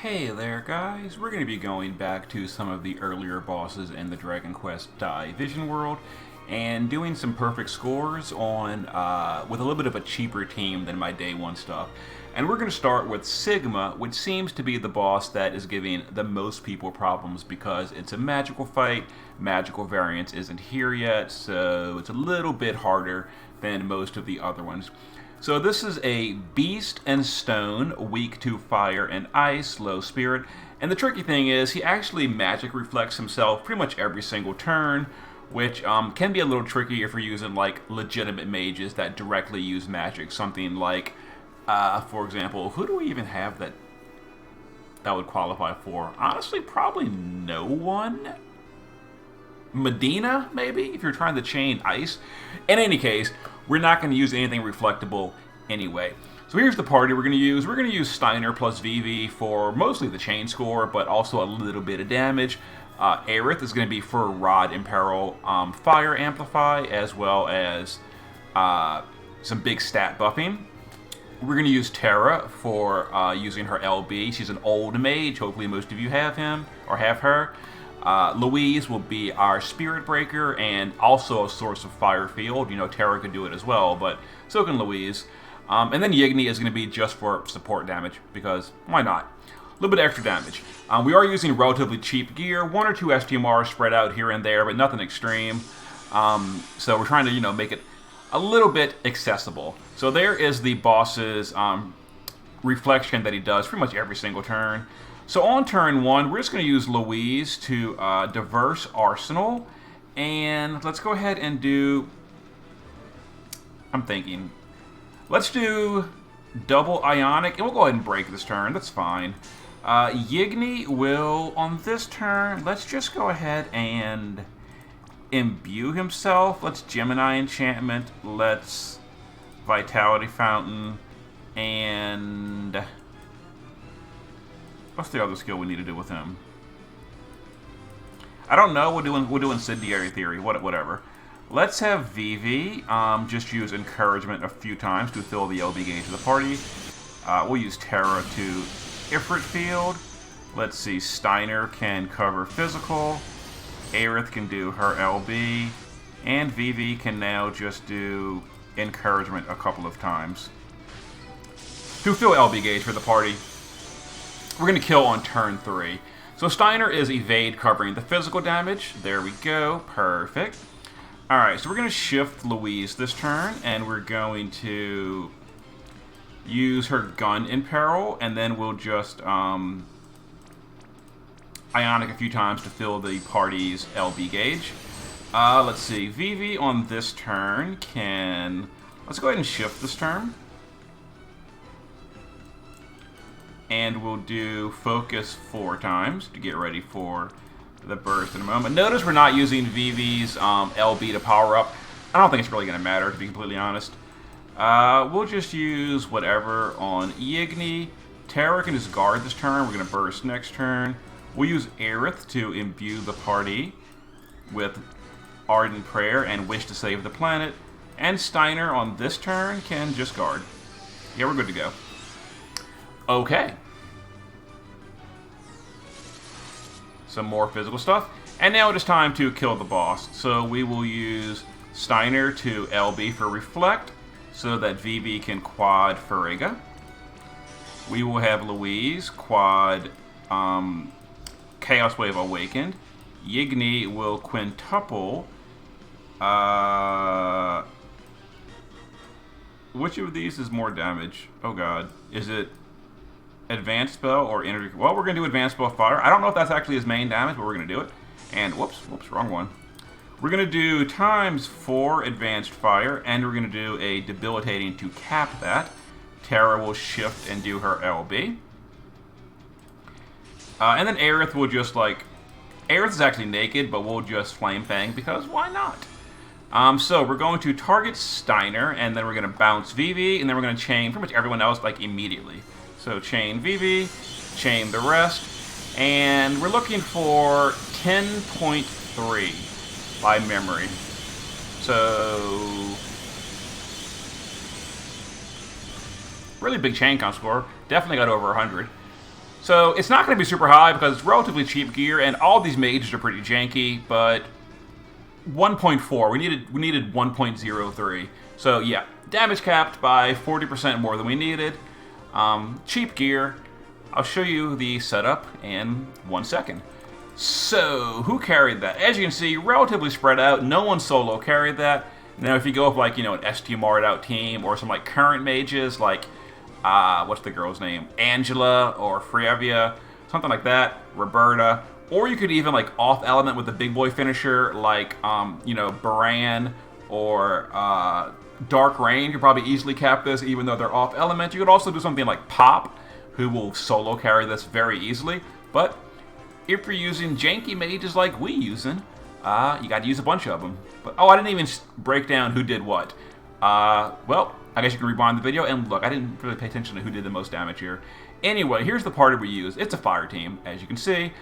Hey there, guys. We're going to be going back to some of the earlier bosses in the Dragon Quest Vision world and doing some perfect scores on with a little bit of a cheaper team than my day one stuff. And we're going to start with Sigma, which seems to be the boss that is giving the most people problems because it's a magical fight. Magical variance isn't here yet, so it's a little bit harder than most of the other ones. So this is a beast and stone, weak to fire and ice, low spirit. And the tricky thing is he actually magic reflects himself pretty much every single turn, which can be a little tricky if you're using like legitimate mages that directly use magic. Something like, for example, who do we even have that would qualify for? Honestly, probably no one. Medina, maybe, if you're trying to chain ice. In any case, we're not going to use anything reflectable anyway. So here's the party we're going to use. We're going to use Steiner plus VV for mostly the chain score, but also a little bit of damage. Aerith is going to be for Rod Imperil, Fire Amplify, as well as some big stat buffing. We're going to use Terra for using her LB. She's an old mage. Hopefully most of you have him or have her. Louise will be our Spirit Breaker and also a source of Fire Field. You know, Terra could do it as well, but so can Louise. And then Yigni is going to be just for support damage, because why not? A little bit extra damage. We are using relatively cheap gear, 1 or 2 STMRs spread out here and there, but nothing extreme. So we're trying to, make it a little bit accessible. So there is the boss's reflection that he does pretty much every single turn. So on turn 1, we're just going to use Louise to diverse Arsenal. And let's go ahead and do... Let's do double Ionic, and we'll go ahead and break this turn. That's fine. Yigni will, on this turn, let's just go ahead and imbue himself. Let's Gemini Enchantment. Let's Vitality Fountain. And... what's the other skill we need to do with him? I don't know. We'll do Incendiary Theory. Whatever. Let's have Vivi just use Encouragement a few times to fill the LB gauge of the party. We'll use Terra to Ifrit Field. Let's see. Steiner can cover Physical. Aerith can do her LB. And Vivi can now just do Encouragement a couple of times to fill LB gauge for the party. We're going to kill on turn 3. So Steiner is evade covering the physical damage. There we go. Perfect. Alright, so we're going to shift Louise this turn, and we're going to use her gun in peril, and then we'll just Ionic a few times to fill the party's LB gauge. Let's see. Vivi on this turn can... let's go ahead and shift this turn. And we'll do Focus 4 times to get ready for the burst in a moment. Notice we're not using Vivi's LB to power up. I don't think it's really going to matter, to be completely honest. We'll just use whatever on Yigni. Terra can just guard this turn. We're going to burst next turn. We'll use Aerith to imbue the party with Ardent Prayer and Wish to Save the Planet. And Steiner on this turn can just guard. Yeah, we're good to go. Okay. Some more physical stuff. And now it is time to kill the boss. So we will use Steiner to LB for Reflect so that Vivi can quad Farigga. We will have Louise quad Chaos Wave Awakened. Yigni will quintuple. Which of these is more damage? Oh god. Is it Advanced Spell or Energy? Well, we're going to do Advanced Spell Fire. I don't know if that's actually his main damage, but we're going to do it. And, whoops, wrong one. We're going to do times 4 Advanced Fire, and we're going to do a Debilitating to cap that. Terra will shift and do her LB. And then Aerith will just, Aerith is actually naked, but we'll just Flame Fang, because why not? So we're going to target Steiner, and then we're going to bounce Vivi, and then we're going to chain pretty much everyone else, immediately. So chain Vivi, chain the rest, and we're looking for 10.3 by memory. So really big chain count score. Definitely got over 100. So it's not going to be super high because it's relatively cheap gear, and all these mages are pretty janky, but 1.4. We needed 1.03. So yeah, damage capped by 40% more than we needed. Cheap gear. I'll show you the setup in 1 second. So, who carried that? As you can see, relatively spread out. No one solo carried that. Now, if you go with, like, you know, an STMR'd out team or some, like, current mages, like, what's the girl's name? Angela or Fravia, something like that, Roberta. Or you could even, like, off-element with the big boy finisher, like, you know, Baran or Dark Rain. You could probably easily cap this, even though they're off-element. You could also do something like Pop, who will solo carry this very easily. But if you're using janky mages like we using, you got to use a bunch of them. But oh, I didn't even break down who did what. Well, I guess you can rewind the video and look. I didn't really pay attention to who did the most damage here. Anyway, here's the party we use. It's a fire team, as you can see.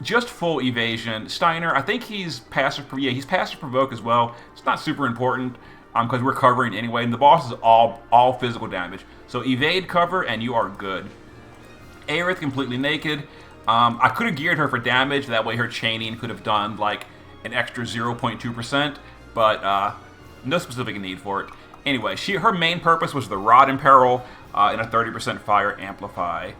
Just full evasion. Steiner, I think he's passive. Yeah, he's passive provoke as well. It's not super important because we're covering anyway, and the boss is all physical damage. So evade, cover, and you are good. Aerith completely naked. I could have geared her for damage. That way her chaining could have done like an extra 0.2%, but no specific need for it. Anyway, her main purpose was the Rod in Peril and a 30% fire amplify.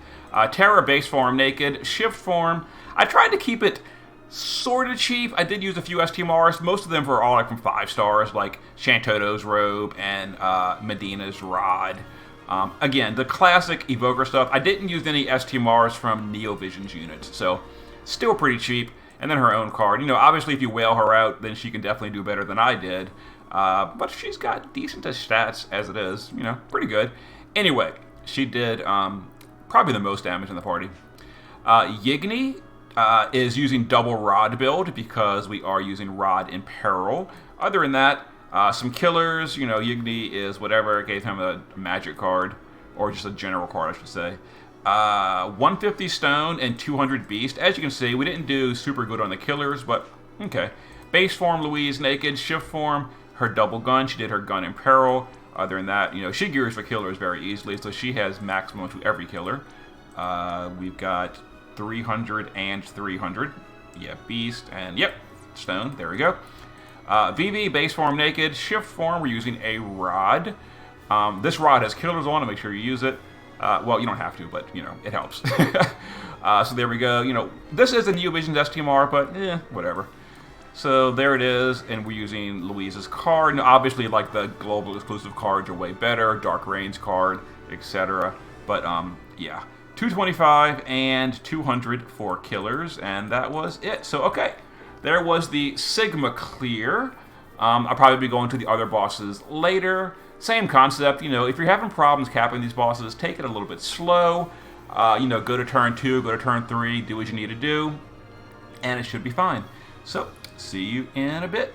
Terra base form naked. Shift form, I tried to keep it sort of cheap. I did use a few STMRs. Most of them were all like from 5 stars, like Shantoto's robe and Medina's rod. Again, the classic Evoker stuff. I didn't use any STMRs from Neovision's units, so still pretty cheap. And then her own card. You know, obviously if you whale her out, then she can definitely do better than I did. But she's got decent stats as it is. You know, pretty good. Anyway, she did probably the most damage in the party. Yigni is using double Rod build because we are using Rod in Peril. Other than that, some killers, you know, Yigni is whatever, gave him a magic card, or just a general card, I should say. 150 stone and 200 beast. As you can see, we didn't do super good on the killers, but okay. Base form, Louise naked. Shift form, her double gun. She did her gun in Peril. Other than that, you know, she gears for killers very easily, so she has maximum to every killer. We've got 300 and 300. Yeah, beast and, yep, stone. There we go. VV, base form naked. Shift form, we're using a rod. This rod has killers on it, make sure you use it. Well, you don't have to, but, you know, it helps. So there we go. You know, this is a Neovision's STMR, but, whatever. So there it is, and we're using Louise's card. And obviously, like, the global exclusive cards are way better. Dark Rain's card, etc. But, yeah. 225 and 200 for killers, and that was it. So, okay. There was the Sigma clear. I'll probably be going to the other bosses later. Same concept, you know, if you're having problems capping these bosses, take it a little bit slow. You know, go to turn 2, go to turn 3, do what you need to do, and it should be fine. So, see you in a bit.